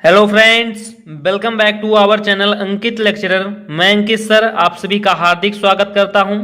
Hello friends, welcome back to our channel Ankit lecturer. मैं Ankit sir आप सभी का हार्दिक स्वागत करता हूं।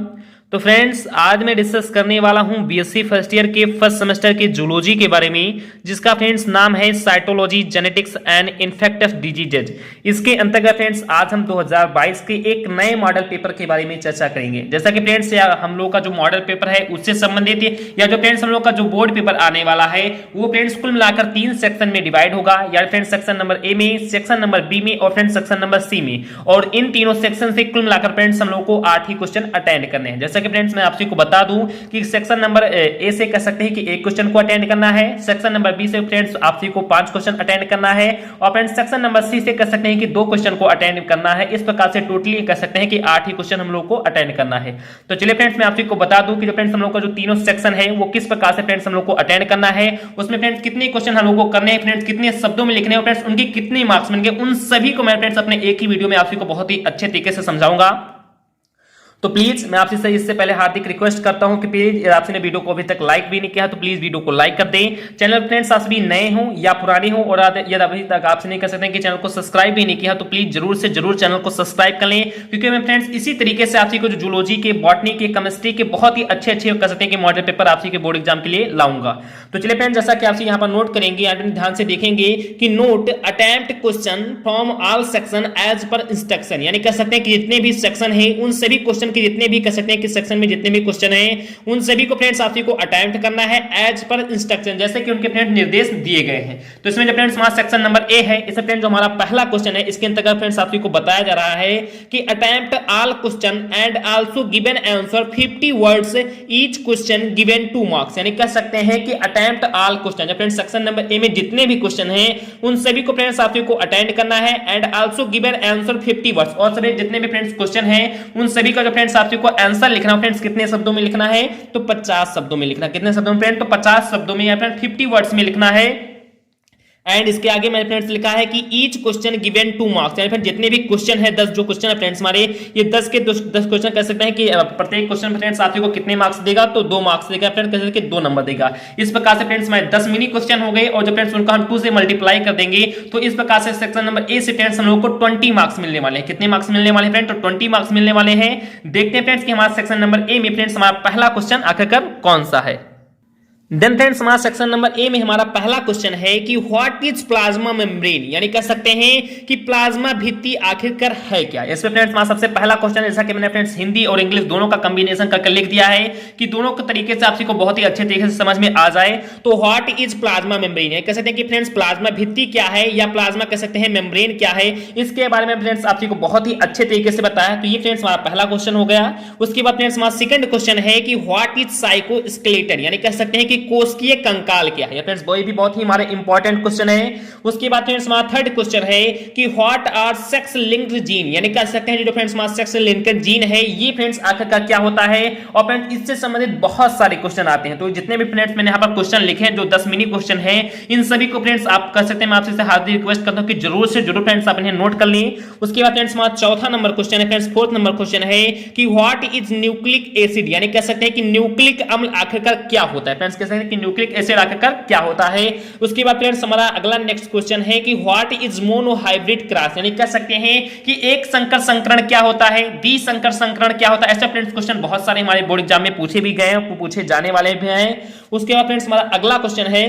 तो फ्रेंड्स, आज मैं डिस्कस करने वाला हूं बीएससी फर्स्ट ईयर के फर्स्ट सेमेस्टर के जूलॉजी के बारे में, जिसका फ्रेंड्स नाम है cytology, genetics and infectious diseases. इसके अंतर्गत फ्रेंड्स आज हम 2022 के एक नए मॉडल पेपर के बारे में चर्चा करेंगे। जैसा कि फ्रेंड्स हम लोग का जो मॉडल पेपर है उससे संबंधित या जो फ्रेंड्स हम लोग का जो बोर्ड पेपर आने वाला है वो फ्रेंड्स कुल मिलाकर 3 सेक्शन में डिवाइड होगा, या फ्रेंड्स सेक्शन नंबर ए में, सेक्शन नंबर बी में और फ्रेंड्स सेक्शन नंबर सी में। और इन तीनों सेक्शन से कुल मिलाकर फ्रेंड्स हम लोग को 8 ही क्वेश्चन अटेंड करने हैं। जैसा कि फ्रेंड्स मैं आपको बता दूं कि सेक्शन नंबर ए से कह सकते हैं कि एक क्वेश्चन को अटेंड करना है, सेक्शन नंबर बी से फ्रेंड्स आपसी को 5 क्वेश्चन अटेंड करना है, और फ्रेंड्स सेक्शन नंबर सी से कह सकते हैं कि 2 क्वेश्चन को अटेंड करना है। इस प्रकार से टोटली कह सकते हैं कि 8 ही क्वेश्चन हम लोग को अटेंड करना है। तो चलिए फ्रेंड्स मैं आपको बता दूं कि जो फ्रेंड्स हम लोग का जो तीनों सेक्शन है वो किस प्रकार से फ्रेंड्स हम लोग को अटेंड करना है, उसमें फ्रेंड्स कितने क्वेश्चन हम लोग को करने हैं, फ्रेंड्स कितने शब्दों में लिखने हैं, फ्रेंड्स उनके कितने मार्क्स मिलेंगे, उन सभी को मैं फ्रेंड्स अपने एक ही वीडियो में आपको बहुत ही अच्छे तरीके से समझाऊंगा। तो प्लीज मैं आपसे इससे पहले हार्दिक रिक्वेस्ट करता हूं कि प्लीज आपने वीडियो को अभी तक लाइक भी नहीं किया है तो प्लीज वीडियो को लाइक कर दें। चैनल फ्रेंड्स आप सभी नए हो या पुराने हो और यदि अभी तक आपसे नहीं कर सकते कि चैनल को सब्सक्राइब भी नहीं किया तो प्लीज जरूर से जरूर चैनल को सब्सक्राइब कर लें, क्योंकि मैं फ्रेंड्स इसी तरीके से आपसी को जो जूलॉजी के, बॉटनी के, केमिस्ट्री के बहुत ही अच्छे कर सकते हैं कि मॉडल पेपर आपसी के बोर्ड एग्जाम के लिए लाऊंगा। तो चलिए फ्रेंड्स, जैसा कि आप यहाँ पर नोट करेंगे, ध्यान से देखेंगे कि note attempt question from all section as per instruction, यानी कह सकते हैं कि जितने भी सेक्शन है उन सभी क्वेश्चन के जितने भी कह सकते हैं कि सेक्शन में जितने भी क्वेश्चन हैं उन सभी को फ्रेंड्स आपको को अटेम्प्ट करना है एज पर इंस्ट्रक्शन, जैसे कि उनके फ्रेंड्स निर्देश दिए गए हैं। तो इसमें जो फ्रेंड्स हमारा सेक्शन नंबर ए है, इसमें फ्रेंड्स जो हमारा पहला क्वेश्चन है इसके अंतर्गत फ्रेंड्स आपको बताया जा रहा है कि attempt all question and also given answer 50 words each question given 2 marks, यानी कह सकते हैं कि अटेम्प्ट ऑल क्वेश्चन जो फ्रेंड्स सेक्शन नंबर ए में जितने भी क्वेश्चन हैं उन सभी को फ्रेंड्स आपको अटेंड करना है and also given answer 50 words, और सभी जितने भी फ्रेंड्स क्वेश्चन हैं उन सभी का जो फ्रेंड्स आपको आंसर लिखना है फ्रेंड्स कितने शब्दों में लिखना है, तो 50 शब्दों में लिखना। कितने शब्दों में फ्रेंड, तो 50 शब्दों में या फ्रेंड 50 वर्ड्स में लिखना है। एंड इसके आगे मैंने फ्रेंड्स लिखा है कि ईच क्वेश्चन गिवन 2 मार्क्स, यानी जितने भी क्वेश्चन है 10 जो क्वेश्चन है फ्रेंड्स हमारे ये 10 के 10 क्वेश्चन कह सकते हैं कि प्रत्येक क्वेश्चन फ्रेंड्स आपको कितने मार्क्स देगा, तो 2 मार्क्स देगा फ्रेंड्स, कह सकते हैं कि 2 नंबर देगा। इस प्रकार से फ्रेंड्स हमारे 10 मिनी क्वेश्चन हो गए, और जब फ्रेंड्स उनको हम 2 से मल्टीप्लाई कर देंगे तो इस प्रकार से सेक्शन नंबर ए से फ्रेंड्स हम लोग को 20 मार्क्स मिलने वाले हैं। कितने मार्क्स मिलने वाले हैं फ्रेंड, तो 20 मार्क्स मिलने वाले हैं। देखते हैं फ्रेंड्स कि हमारा सेक्शन नंबर ए में फ्रेंड्स हमारा पहला क्वेश्चन आखिरकार कौन सा है। देन फ्रेंड्स हमारा सेक्शन नंबर ए में हमारा पहला क्वेश्चन है कि व्हाट इज प्लाज्मा मेम्ब्रेन, यानी कह सकते हैं कि प्लाज्मा भित्ति आखिरकार है क्या। इसमें फ्रेंड्स हमारा सबसे पहला क्वेश्चन, जैसा कि मैंने फ्रेंड्स हिंदी और इंग्लिश दोनों का कॉम्बिनेशन करके लिख दिया है कि दोनों के तरीके से आपको बहुत ही अच्छे तरीके से समझ में आ जाए। तो व्हाट इज प्लाज्मा मेम्ब्रेन, कह सकते हैं कि फ्रेंड्स प्लाज्मा भित्ति क्या है या प्लाज्मा कह सकते हैं मेम्ब्रेन क्या है, इसके बारे में फ्रेंड्स आपको बहुत ही अच्छे तरीके से बताया। तो ये फ्रेंड्स हमारा पहला क्वेश्चन हो गया। उसके बाद फ्रेंड्स हमारा सेकंड क्वेश्चन है कि व्हाट इज साइटोस्केलेटन, यानी कह सकते हैं कि कोशिकीय कंकाल क्या है। फ्रेंड्स वही भी बहुत ही हमारे इंपॉर्टेंट क्वेश्चन है। उसके बाद फ्रेंड्स हमारा थर्ड क्वेश्चन है कि what are sex linked gene, यानी कह सकते हैं जो फ्रेंड्स हमारा सेक्स लिंक्ड जीन है ये फ्रेंड्स आखिरकार क्या होता है, और फ्रेंड्स इससे संबंधित बहुत सारे क्वेश्चन आते हैं। तो जितने भी फ्रेंड्स मैंने यहां पर क्वेश्चन लिखे हैं जो 10 मिनी क्वेश्चन है इन सभी को फ्रेंड्स आप कर सकते हैं, मैं आपसे हार्दिक रिक्वेस्ट करता हूं कि जरूर से जरूर फ्रेंड्स आप इन्हें नोट कर लें। उसके बाद फ्रेंड्स हमारा चौथा नंबर क्वेश्चन है, फ्रेंड्स फोर्थ नंबर क्वेश्चन है कि व्हाट इज न्यूक्लिक एसिड, यानी कह सकते हैं कि न्यूक्लिक अम्ल आखिरकार क्या होता है। फ्रेंड्स कह सकते हैं कि न्यूक्लिक एसिड आखिरकार क्या होता है। उसके बाद फ्रेंड्स हमारा अगला नेक्स्ट क्वेश्चन है कि व्हाट इज मोनोहाइब्रिड क्रॉस, यानी कह सकते हैं कि एक संकर संकरण क्या होता है, द्विसंकर संकरण क्या होता है। ऐसे फ्रेंड्स क्वेश्चन बहुत सारे हमारे बोर्ड एग्जाम में पूछे भी गए हैं, पूछे जाने वाले भी हैं। उसके बाद फ्रेंड्स हमारा अगला क्वेश्चन है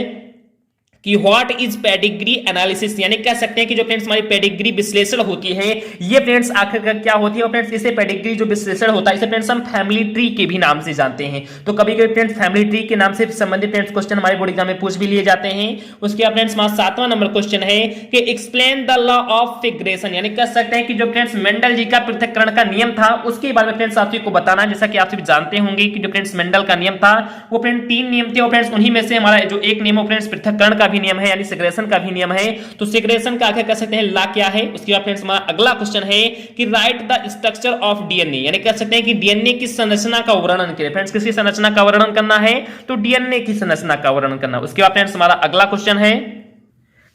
कि व्हाट इज पेडिग्री एनालिसिस, यानी कह सकते हैं कि जो फ्रेंड्स हमारी पेडिग्री विश्लेषण होती है ये फ्रेंड्स आखिरकार क्या होती है। और फ्रेंड्स इसे पेडिग्री जो विश्लेषण होता है इसे फ्रेंड्स हम फैमिली ट्री के भी नाम से जानते हैं। तो कभी कभी फ्रेंड्स फैमिली ट्री के नाम से संबंधित फ्रेंड्स क्वेश्चन हमारे बोर्ड एग्जाम में पूछ भी लिए जाते हैं। उसके बाद फ्रेंड्स हमारा 7वां नंबर क्वेश्चन है कि एक्सप्लेन द लॉ ऑफ फिग्रेशन, यानी कह सकते हैं कि जो फ्रेंड्स मेंडल जी का पृथक्करण का नियम था उसके बारे में फ्रेंड्स आपको बताना। जैसा कि आप सभी जानते होंगे कि जो फ्रेंड्स मेंडल का नियम था वो फ्रेंड्स 3 नियम थे, और फ्रेंड्स उन्हीं में से हमारा जो एक नियम फ्रेंड्स पृथक्करण का भी नियम है, यानी का भी नियम है। तो सेग्रेगेशन का आगे कह सकते हैं ला क्या है। उसके बाद फ्रेंड्स हमारा अगला क्वेश्चन है कि right the structure of DNA, यानी कह सकते हैं कि डीएनए की संरचना का वर्णन करें। फ्रेंड्स किसकी संरचना का वर्णन करना है, तो डीएनए की संरचना का वर्णन करना। उसके बाद फ्रेंड्स हमारा अगला क्वेश्चन है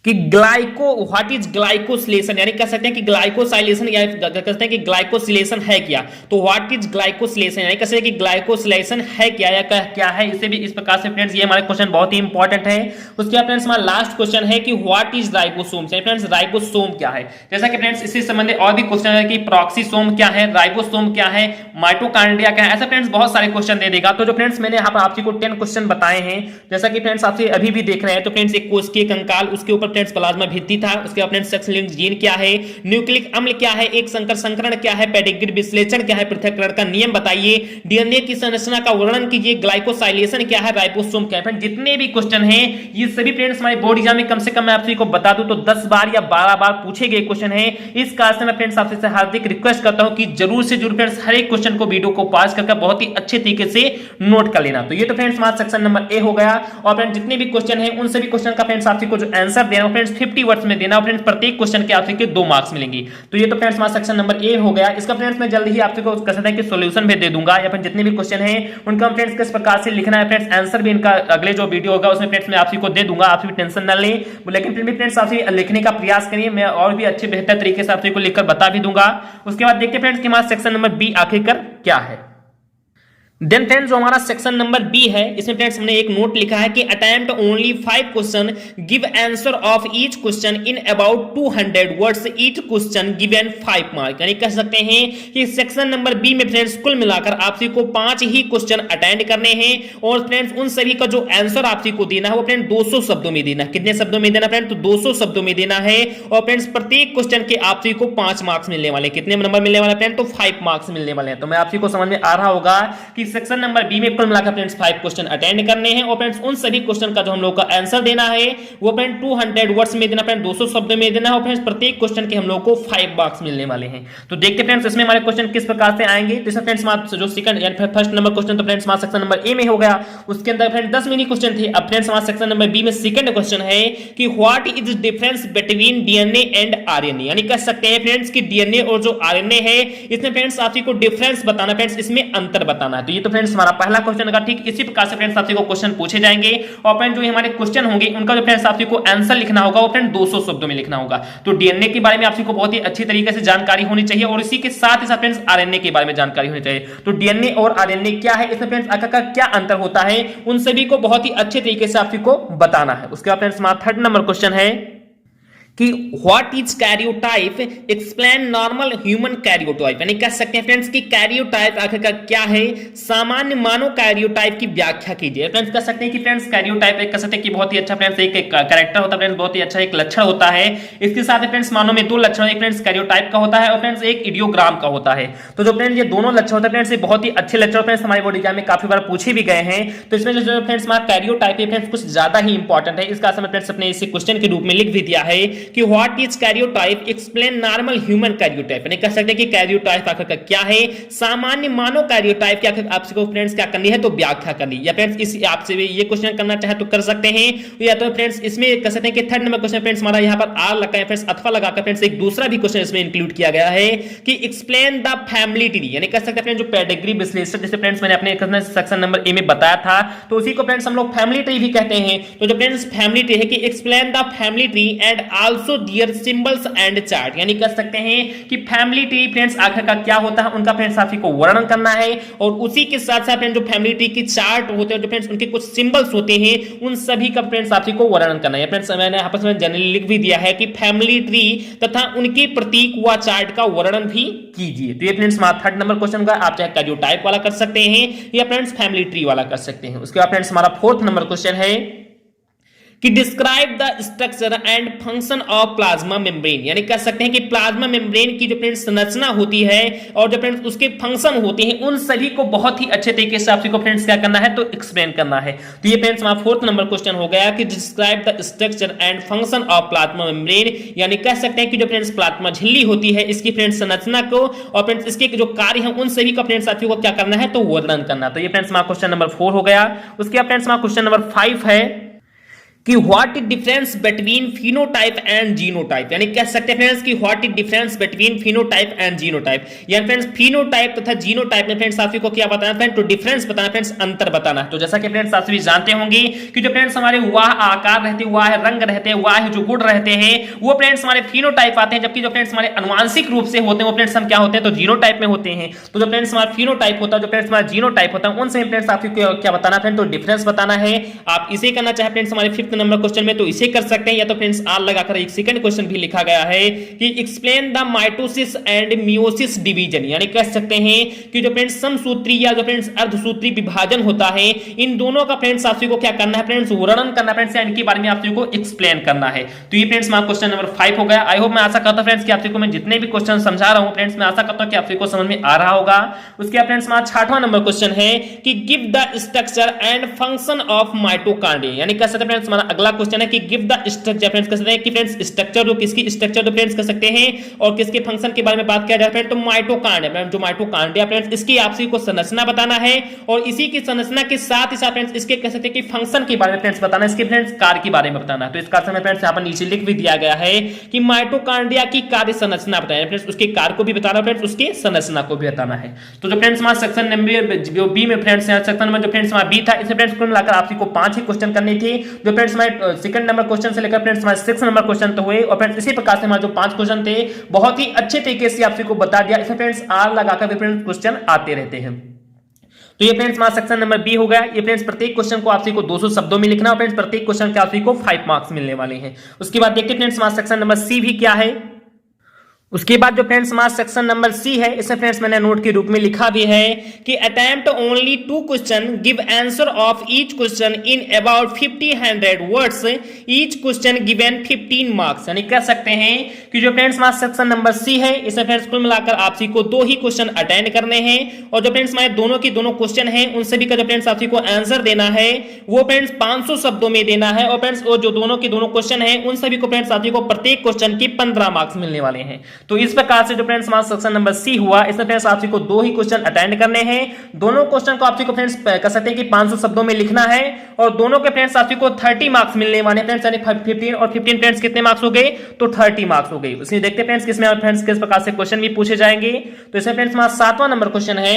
कि व्हाट इज ग्लाइकोसिलेशन, यानी कह सकते हैं कि ग्लाइकोसाइलेशन या कह सकते हैं कि ग्लाइकोसिलेशन है क्या। तो व्हाट इज ग्लाइकोसिलेशन यानी कह सकते हैं कि ग्लाइकोसिलेशन है क्या या क्या है, इसे भी इस प्रकार से फ्रेंड्स ये हमारे क्वेश्चन बहुत ही इंपॉर्टेंट है। उसके बाद फ्रेंड्स हमारा लास्ट क्वेश्चन है कि what is ribosome, friends ribosome क्या है। जैसा कि फ्रेंड्स इससे संबंधित और भी क्वेश्चन है कि प्रॉक्सीसोम क्या है, राइबोसोम क्या है, माइटोकॉन्ड्रिया क्या है, ऐसा फ्रेंड्स बहुत सारे क्वेश्चन दे देगा। तो जो फ्रेंड्स मैंने यहाँ पर आपको 10 क्वेश्चन बताए हैं, जैसा कि फ्रेंड्स आपसे अभी भी देख रहे हैं, तो फ्रेंड्स एक कोशिकीय कंकाल, उसके ऊपर फ्रेंड्स प्लाज्मा भित्ति था, उसके बाद फ्रेंड्स सेक्स लिंक्ड जीन क्या है, न्यूक्लिक अम्ल क्या है, एक संकर संकरण क्या है, पेडिग्री विश्लेषण क्या है, पृथक्करण का नियम बताइए, डीएनए की संरचना का वर्णन कीजिए, ग्लाइकोसाइलेशन क्या है, राइबोसोम क्या है। फ्रेंड्स जितने भी क्वेश्चन हैं ये सभी फ्रेंड्स हमारे बोर्ड एग्जाम में कम से कम मैं आपसे को बता दूं तो 10 बार या 12 बार पूछे गए क्वेश्चन है। इस कारण से मैं फ्रेंड्स आपसे हार्दिक रिक्वेस्ट करता हूं कि जरूर से जरूर फ्रेंड्स हर एक क्वेश्चन को वीडियो को पास करके बहुत ही अच्छे तरीके से नोट कर लेना। तो ये तो फ्रेंड्स हमारा सेक्शन नंबर ए हो गया। और फ्रेंड्स जितने भी क्वेश्चन है उन सभी क्वेश्चन का फ्रेंड्स आपको जो आंसर देना फ्रेंड्स 50 वर्ड्स में देना, फ्रेंड्स प्रत्येक क्वेश्चन के आपको 2 मार्क्स मिलेंगे। तो ये तो फ्रेंड्स हमारा सेक्शन नंबर ए हो गया। इसका फ्रेंड्स मैं जल्द ही आपको कह सकते हैं कि सॉल्यूशन भी दे दूंगा, या फिर जितने भी क्वेश्चन है उनका फ्रेंड्स किस प्रकार से लिखना है, फ्रेंड्स आंसर भी इनका अगले जो वीडियो होगा उसमें फ्रेंड्स मैं आपको दे दूंगा, आप भी टेंशन ना लें। लेकिन फिर भी फ्रेंड्स आपसे लिखने का प्रयास करिए, मैं और भी अच्छे बेहतर तरीके से आपको लिखकर बता भी दूंगा। उसके बाद देखते हैं फ्रेंड्स कि हमारा सेक्शन नंबर बी आखिरकार क्या है। देन फ्रेंड्स जो हमारा सेक्शन नंबर बी है, इसमें फ्रेंड्स हमने एक नोट लिखा है कि attempt only 5 question, give answer of each question in about 200 words, each question given 5 mark. यानी कह सकते हैं कि सेक्शन नंबर बी में फ्रेंड्स कुल मिलाकर आपसी को 5 ही क्वेश्चन अटेंड करने हैं, और फ्रेंड्स उन सभी का जो आंसर आपसी को देना है वो फ्रेंड्स 200 शब्दों में देना। कितने शब्दों में देना फ्रेंड्स? तो 200 शब्दों में देना है। और फ्रेंड्स प्रत्येक क्वेश्चन के आपसी को 5 मार्क्स मिलने वाले। कितने नंबर मिलने वाले फ्रेंड्स? तो 5 मार्क्स मिलने वाले हैं। तो मैं आपसी को समझ में आ रहा होगा कि सेक्शन नंबर बी में कुल मिलाकर फ्रेंड्स 5 क्वेश्चन अटेंड करने हैं, और फ्रेंड्स उन सभी क्वेश्चन का जो हम लोग का आंसर देना है वो फ्रेंड्स 200 वर्ड्स में देना, फ्रेंड्स 200 शब्दों में देना है, और फ्रेंड्स प्रत्येक क्वेश्चन के हम लोग को 5 मार्क्स मिलने वाले हैं। तो देखते हैं फ्रेंड्स इसमें हमारे क्वेश्चन किस प्रकार से आएंगे। तो इसमें फ्रेंड्स जो सेकंड यानी फर्स्ट नंबर क्वेश्चन तो फ्रेंड्स हमारा सेक्शन नंबर ए में हो गया, उसके अंदर फ्रेंड्स 10 मिनी क्वेश्चन थे। अब फ्रेंड्स हमारा सेक्शन नंबर बी में सेकंड क्वेश्चन है कि what is difference between DNA and RNA. यानी कह सकते हैं फ्रेंड्स कि डीएनए और जो आरएनए है इसमें फ्रेंड्स आपको डिफरेंस बताना, फ्रेंड्स इसमें अंतर बताना है। तो ये तो फ्रेंड्स हमारा पहला क्वेश्चन का ठीक इसी प्रकार से फ्रेंड्स आपको क्वेश्चन पूछे जाएंगे, और फ्रेंड्स जो हमारे क्वेश्चन होंगे उनका जो फ्रेंड्स आपको आंसर लिखना होगा वो फ्रेंड्स 200 शब्दों में लिखना होगा। तो डीएनए के बारे में आपको बहुत ही अच्छी तरीके से जानकारी होनी चाहिए, और इसी के साथ ही साथ फ्रेंड्स आरएनए के बारे में जानकारी होनी चाहिए। तो डीएनए और आरएनए क्या है, इसमें फ्रेंड्स आखिर क्या अंतर होता है, उन सभी को बहुत ही अच्छे तरीके से आपको बताना है। उसके बाद फ्रेंड्स हमारा थर्ड नंबर क्वेश्चन है कि what is karyotype, explain normal human karyotype. यानी कह सकते हैं फ्रेंड्स कि कैरियोटाइप आखिरकार क्या है, सामान्य मानव कैरियोटाइप की व्याख्या कीजिए। फ्रेंड्स कह सकते हैं कि फ्रेंड्स कैरियोटाइप एक कह सकते हैं कि बहुत ही अच्छा फ्रेंड्स एक कैरेक्टर होता है, फ्रेंड्स बहुत ही अच्छा एक लक्षण होता है। इसके साथ ही फ्रेंड्स मानव में 2 लक्षण, एक फ्रेंड्स कैरियोटाइप का होता है और फ्रेंड्स एक इडियोग्राम का होता है। तो जो फ्रेंड्स ये दोनों लक्षण होते हैं फ्रेंड्स ये बहुत ही अच्छे लक्षण फ्रेंड्स हमारे बोर्ड एग्जाम में काफी बार पूछे भी गए हैं। तो इसमें जो फ्रेंड्स हमारा कैरियोटाइप है फ्रेंड्स कुछ ज्यादा ही इंपॉर्टेंट है। इसका समय फ्रेंड्स अपने इसे क्वेश्चन के रूप में लिख भी दिया है कि what is karyotype, explain normal human karyotype. यानी कह सकते हैं कि कैरियोटाइप आखिर क्या है, सामान्य मानव कैरियोटाइप क्या आपको फ्रेंड्स क्या करनी है, तो व्याख्या करनी। या फ्रेंड्स इस आपसे भी ये क्वेश्चन करना चाहे तो कर सकते हैं, या तो फ्रेंड्स इसमें कह सकते हैं कि थर्ड नंबर क्वेश्चन फ्रेंड्स हमारा यहां पर आर लगा है फ्रेंड्स, अथवा लगाकर फ्रेंड्स एक दूसरा भी क्वेश्चन इसमें इंक्लूड किया गया है कि एक्सप्लेन द फैमिली ट्री। यानी कह सकते हैं जो पेडिग्री विश्लेषण जैसे फ्रेंड्स मैंने अपने सेक्शन नंबर ए में बताया था, तो उसी को फ्रेंड्स हम लोग फैमिली ट्री भी कहते हैं। तो जो फ्रेंड्स फैमिली ट्री है कि explain the family tree and also their symbols and chart. यानी कह सकते हैं कि फैमिली ट्री फ्रेंड्स आखिर का क्या होता है उनका फ्रेंड्स आपको वर्णन करना है, और उसी के साथ साथ फ्रेंड्स जो फैमिली ट्री की चार्ट होते हैं, जो फ्रेंड्स उनके कुछ सिंबल्स होते हैं, उन सभी का फ्रेंड्स आपको वर्णन करना है। फ्रेंड्स मैंने आपस में जनरली लिख भी दिया है कि फैमिली ट्री तथा उनके प्रतीक व चार्ट का वर्णन भी कीजिए। तो ये फ्रेंड्स हमारा थर्ड नंबर क्वेश्चन का आप चाहे कैरियोटाइप वाला कर सकते हैं या फ्रेंड्स फैमिली ट्री वाला कर सकते हैं। उसके बाद फ्रेंड्स हमारा फोर्थ नंबर क्वेश्चन है कि describe the structure and function of plasma membrane. यानी कह सकते हैं कि प्लाज्मा मेम्ब्रेन की जो फ्रेंड्स संरचना होती है और जो फ्रेंड्स उसके फंक्शन होते हैं उन सभी को बहुत ही अच्छे तरीके से आपको फ्रेंड्स क्या करना है, तो एक्सप्लेन करना है। तो ये फ्रेंड्स हमारा फोर्थ नंबर क्वेश्चन हो गया कि describe the structure and function of plasma membrane. यानी कह सकते हैं कि जो फ्रेंड्स प्लाज्मा झिल्ली होती है इसकी फ्रेंड्स संरचना को और फ्रेंड्स इसके जो कार्य हैं उन सभी का फ्रेंड्स आपको क्या करना है, तो वर्णन करना। तो ये फ्रेंड्स हमारा क्वेश्चन नंबर 4 हो गया। उसके बाद फ्रेंड्स हमारा क्वेश्चन नंबर 5 है कि what is difference between phenotype and genotype, यानी कह सकते हैं फ्रेंड्स कि what is difference between phenotype and genotype, यानी फ्रेंड्स फिनोटाइप तथा जीनोटाइप में फ्रेंड्स आप सभी को क्या बताना है फ्रेंड्स, तो डिफरेंस बताना फ्रेंड्स, अंतर बताना है। तो जैसा कि फ्रेंड्स आप सभी जानते होंगे कि जो फ्रेंड्स हमारे वाह आकार रहते हैं, वाह रंग रहते हैं, वाह जो गुण रहते हैं, वो फ्रेंड्स हमारे फिनोटाइप आते हैं, जबकि जो फ्रेंड्स हमारे अनुवांशिक रूप से होते हैं वो फ्रेंड्स हम क्या होते हैं, तो जीनोटाइप में होते हैं। तो जो फ्रेंड्स हमारा फिनोटाइप होता है, जो फ्रेंड्स हमारा जीनोटाइप होता है, उनसे फ्रेंड्स आपको क्या बताना फ्रेंड्स, तो डिफरेंस बताना है। आप इसे करना चाहे फ्रेंड्स हमारे 5th नंबर क्वेश्चन में तो इसे कर सकते हैं, या तो फ्रेंड्स आर लगाकर एक सेकंड क्वेश्चन भी लिखा गया है कि explain the mitosis and meiosis division, यानी कह सकते हैं कि जो फ्रेंड्स समसूत्री या जो फ्रेंड्स अर्धसूत्री विभाजन होता है, इन दोनों का फ्रेंड्स आप सभी को क्या करना है फ्रेंड्स, वर्णन करना है फ्रेंड्स, इनके बारे में आप सभी को एक्सप्लेन करना है। तो ये फ्रेंड्स हमारा क्वेश्चन नंबर 5 हो गया। आई होप, मैं आशा करता हूं फ्रेंड्स कि आप सभी को मैं जितने भी क्वेश्चन समझा रहा हूं फ्रेंड्स, मैं आशा करता हूं कि आप सभी को समझ में आ रहा होगा। उसके बाद फ्रेंड्स हमारा 6वां नंबर क्वेश्चन है कि give the structure and function of mitochondria, यानी कह सकते हैं फ्रेंड्स हमारा अगला क्वेश्चन है कि गिव द स्ट्रक्चर, फ्रेंड्स कह सकते हैं कि फ्रेंड्स स्ट्रक्चर, तो किसकी स्ट्रक्चर तो फ्रेंड्स कह सकते हैं, और किसके फंक्शन के बारे में बात किया जाए तो माइटोकॉन्ड्रिया, जो माइटोकॉन्ड्रिया फ्रेंड्स इसकी आप सभी को संरचना बताना है, और इसी की संरचना के साथ ही साथ फ्रेंड्स इसके कह सकते हैं कि फंक्शन के बारे में फ्रेंड्स बताना है, इसके फ्रेंड्स कार्य के बारे में बताना है। तो इसका समय फ्रेंड्स यहां पर नीचे लिख भी दिया गया है कि माइटोकॉन्ड्रिया की कार्य संरचना बताना फ्रेंड्स, उसके कार्य को भी बताना फ्रेंड्स, उसके संरचना को भी बताना है। तो जो फ्रेंड्स हमारा सेक्शन नंबर बी में फ्रेंड्स, सेक्शन में जो फ्रेंड्स हमारा बी था, इसे फ्रेंड्स कुल मिलाकर आप सभी को 5 ही क्वेश्चन करने थे। जो फ्रेंड्स हमारे सेकंड नंबर क्वेश्चन से लेकर फ्रेंड्स हमारे 6 नंबर क्वेश्चन तो हुए, और फ्रेंड्स इसी प्रकार से हमारे जो 5 क्वेश्चन थे बहुत ही अच्छे तरीके से आप सभी को बता दिया। इसमें फ्रेंड्स आर लगाकर भी फ्रेंड्स क्वेश्चन आते रहते हैं। तो ये फ्रेंड्स हमारा सेक्शन नंबर बी हो गया। ये फ्रेंड्स प्रत्येक क्वेश्चन को आप सभी को 200 शब्दों में लिखना है, फ्रेंड्स प्रत्येक क्वेश्चन के आप सभी को 5 मार्क्स मिलने वाले हैं। उसके बाद देखते हैं फ्रेंड्स हमारा सेक्शन नंबर सी भी क्या है। उसके बाद जो फ्रेंड्स हमारा सेक्शन नंबर सी है, इसमें फ्रेंड्स मैंने नोट के रूप में लिखा भी है कि attempt only 2 question, give answer of each question in about 50-100 words, each question given 15 marks, यानी कह सकते हैं कि जो फ्रेंड्स हमारा सेक्शन नंबर सी है, इसमें फ्रेंड्स कुल मिलाकर आप सभी को 2 ही क्वेश्चन अटेंड करने हैं, और जो फ्रेंड्स हमारे दोनों के दोनों क्वेश्चन हैं उन सभी का जो फ्रेंड्स आप सभी को आंसर देना है वो फ्रेंड्स 500 शब्दों में देना है, और फ्रेंड्स वो जो दोनों के दोनों क्वेश्चन हैं उन सभी को फ्रेंड्स आप सभी को प्रत्येक क्वेश्चन की 15 मार्क्स मिलने वाले हैं। तो इस प्रकार से जो फ्रेंड्स हमारा सेक्शन नंबर सी हुआ, इसमें फ्रेंड्स आप सभी को 2 ही क्वेश्चन अटेंड करने हैं। दोनों क्वेश्चन को आप सभी को फ्रेंड्स कह सकते हैं कि 500 शब्दों में लिखना है, और दोनों के फ्रेंड्स आप सभी को 30 मार्क्स मिलने वाले हैं फ्रेंड्स, यानी 15 और 15 फ्रेंड्स कितने मार्क्स हो गए, तो 30 मार्क्स हो गए। उसमें देखते हैं फ्रेंड्स किसमें फ्रेंड्स किस प्रकार से क्वेश्चन भी पूछे जाएंगे। तो इसमें फ्रेंड्स हमारा 7वां नंबर क्वेश्चन है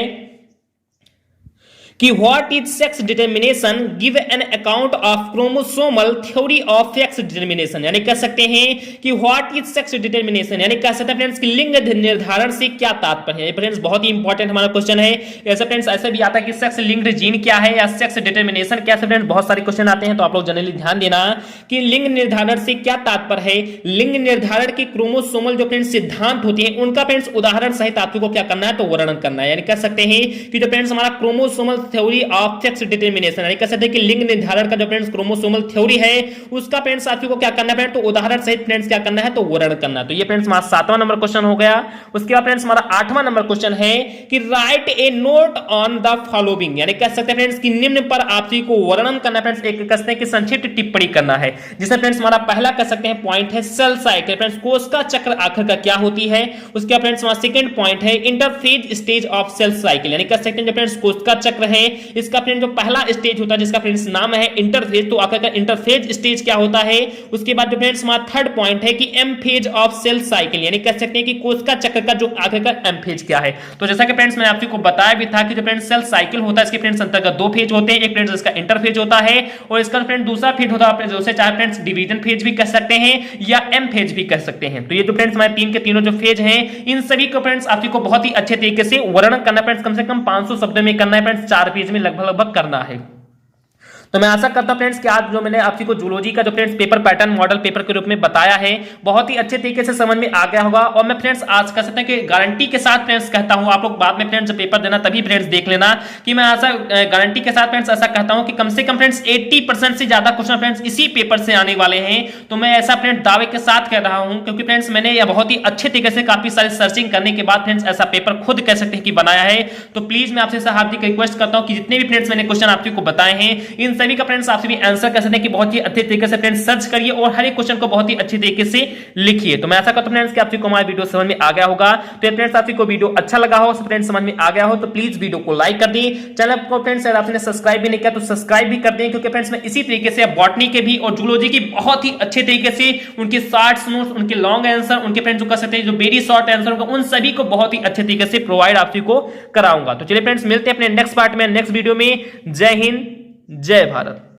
कि what is sex determination, give an account of chromosomal theory of sex determination, यानी कह सकते हैं कि व्हाट इज सेक्स डिटर्मिनेशन, यानी कह सकते हैं फ्रेंड्स कि लिंग निर्धारण से क्या तात्पर्य है। फ्रेंड्स बहुत ही इंपॉर्टेंट हमारा क्वेश्चन है। ऐसा फ्रेंड्स ऐसे भी आता है कि सेक्स लिंक्ड जीन क्या है, या सेक्स डिटर्मिनेशन क्या है। फ्रेंड्स बहुत सारे क्वेश्चन आते हैं, तो आप लोग जनरली ध्यान देना कि लिंग निर्धारण से क्या तात्पर्य है। लिंग निर्धारण के क्रोमोसोमल जो फ्रेंड्स सिद्धांत होते हैं उनका फ्रेंड्स उदाहरण सहित आपको क्या करना है, तो वर्णन करना है, यानी कह सकते हैं कि जो फ्रेंड्स हमारा chromosomal theory of sex determination, यानी कह सकते हैं कि लिंग निर्धारण का जो फ्रेंड्स क्रोमोसोमल थ्योरी है उसका फ्रेंड्स साथियों को क्या करना है, तो उदाहरण सहित फ्रेंड्स क्या करना है, तो वर्णन करना है। तो ये फ्रेंड्स हमारा 7वां नंबर क्वेश्चन हो गया। उसके बाद फ्रेंड्स हमारा 8वां नंबर क्वेश्चन है कि right A note on the following, यानी कह सकते हैं फ्रेंड्स कि निम्न पर आप सभी को वर्णन करना फ्रेंड्स, एक कह सकते हैं कि संक्षिप्त टिप्पणी करना है। जिसमें फ्रेंड्स हमारा पहला कह सकते हैं पॉइंट है सेल साइकिल, फ्रेंड्स कोशिका चक्र आखिर का क्या होती है। उसके बाद फ्रेंड्स हमारा सेकंड पॉइंट है interphase stage of cell cycle, यानी कह सकते हैं जो फ्रेंड्स कोशिका चक्र है इसका फ्रेंड्स जो पहला स्टेज होता है जिसका फ्रेंड्स नाम है इंटरफेज, तो आखिर का इंटरफेज स्टेज क्या होता है। उसके बाद जो फ्रेंड्स हमारा थर्ड पॉइंट है कि M phase of cell cycle, यानी कह सकते हैं कि कोशिका चक्र का जो आखिर का एम फेज क्या है। तो जैसा कि फ्रेंड्स मैंने आपको बताया भी था कि जो फ्रेंड्स सेल साइकिल होता है इसके फ्रेंड्स अंतर्गत 2 फेज होते हैं, एक फ्रेंड्स इसका इंटरफेज होता है और इसका फ्रेंड्स दूसरा फेज होता है उसे चाहे फ्रेंड्स डिवीजन फेज भी कह सकते हैं या एम फेज भी कह सकते हैं। तो ये जो फ्रेंड्स हमारे 3 के तीनों जो फेज हैं इन सभी को फ्रेंड्स आपको बहुत ही अच्छे तरीके से वर्णन करना फ्रेंड्स, कम से कम 500 शब्दों में करना है फ्रेंड्स, 4 पेज में लगभग करना है। तो मैं आशा करता हूं फ्रेंड्स कि आज जो मैंने आपको को जूलॉजी का जो friends paper pattern model paper के रूप में बताया है बहुत ही अच्छे तरीके से समझ में आ गया होगा। और मैं फ्रेंड्स आज कह सकते हैं कि गारंटी के साथ फ्रेंड्स कहता हूं, आप लोग बाद में फ्रेंड्स पेपर देना तभी फ्रेंड्स देख लेना कि मैं ऐसा गारंटी के साथ फ्रेंड्स ऐसा कहता हूं कि कम से कम फ्रेंड्स 80% से ज्यादा क्वेश्चन फ्रेंड्स इसी पेपर से आने वाले हैं। तो मैं ऐसा फ्रेंड्स दावे के साथ कह रहा हूं क्योंकि फ्रेंड्स मैंने यह बहुत ही अच्छे तरीके से काफी सारी सर्चिंग करने के बाद फ्रेंड्स ऐसा पेपर खुद कह सकते हैं कि बनाया है। तो प्लीज मैं आपसे हार्दिक रिक्वेस्ट करता हूं कि जितने भी फ्रेंड्स मैंने क्वेश्चन आपको बताए हैं इन सभी का फ्रेंड्स आप सभी आंसर कर सकते हैं कि बहुत ही अच्छे तरीके से फ्रेंड्स सर्च करिए और हर एक क्वेश्चन को बहुत ही अच्छी तरीके से लिखिए। तो मैं ऐसा करता हूं फ्रेंड्स कि आप सभी को हमारा वीडियो समझ में आ गया होगा। तो फ्रेंड्स आप सभी को वीडियो अच्छा लगा हो, फ्रेंड्स समझ में आ गया हो तो प्लीज वीडियो को लाइक कर दिए। चैनल को फ्रेंड्स अगर आपने सब्सक्राइब भी नहीं किया तो सब्सक्राइब भी कर दें, क्योंकि फ्रेंड्स मैं इसी तरीके से बॉटनी के भी और जूलॉजी की बहुत ही अच्छे तरीके से उनके शॉर्ट्स नोट्स, उनके लॉन्ग आंसर, उनके फ्रेंड्स जो कर सकते हैं जो वेरी शॉर्ट आंसर होगा, उन सभी को बहुत ही अच्छे तरीके से प्रोवाइड आप सभी को कराऊंगा। तो चलिए फ्रेंड्स मिलते हैं अपने नेक्स्ट पार्ट में, नेक्स्ट वीडियो में। जय हिंद, जय भारत।